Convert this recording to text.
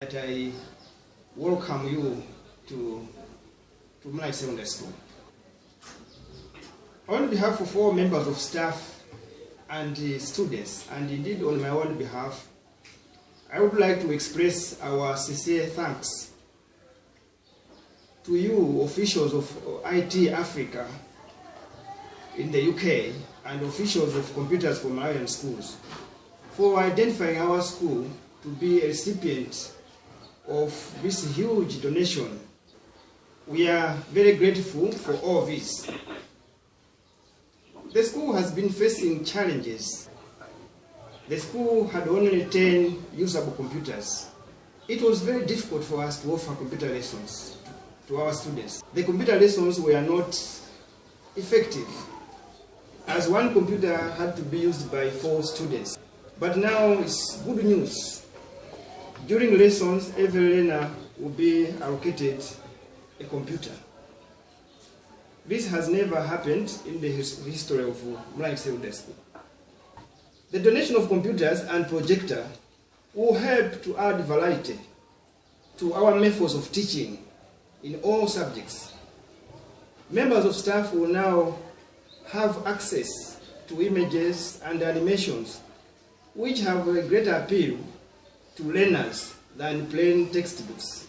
That I welcome you to Moonlight Secondary School. On behalf of all members of staff and students, and indeed on my own behalf, I would like to express our sincere thanks to you, officials of IT Africa in the UK and officials of computers from Malawian schools, for identifying our school to be a recipient of this huge donation. We are very grateful for all this. The school has been facing challenges. The school had only 10 usable computers. It was very difficult for us to offer computer lessons to our students. The computer lessons were not effective, as one computer had to be used by 4 students. But now it's good news. During lessons, every learner will be allocated a computer. This has never happened in the history of Moonlight Secondary School. The donation of computers and projector will help to add variety to our methods of teaching in all subjects. Members of staff will now have access to images and animations which have a greater appeal to learners than plain textbooks.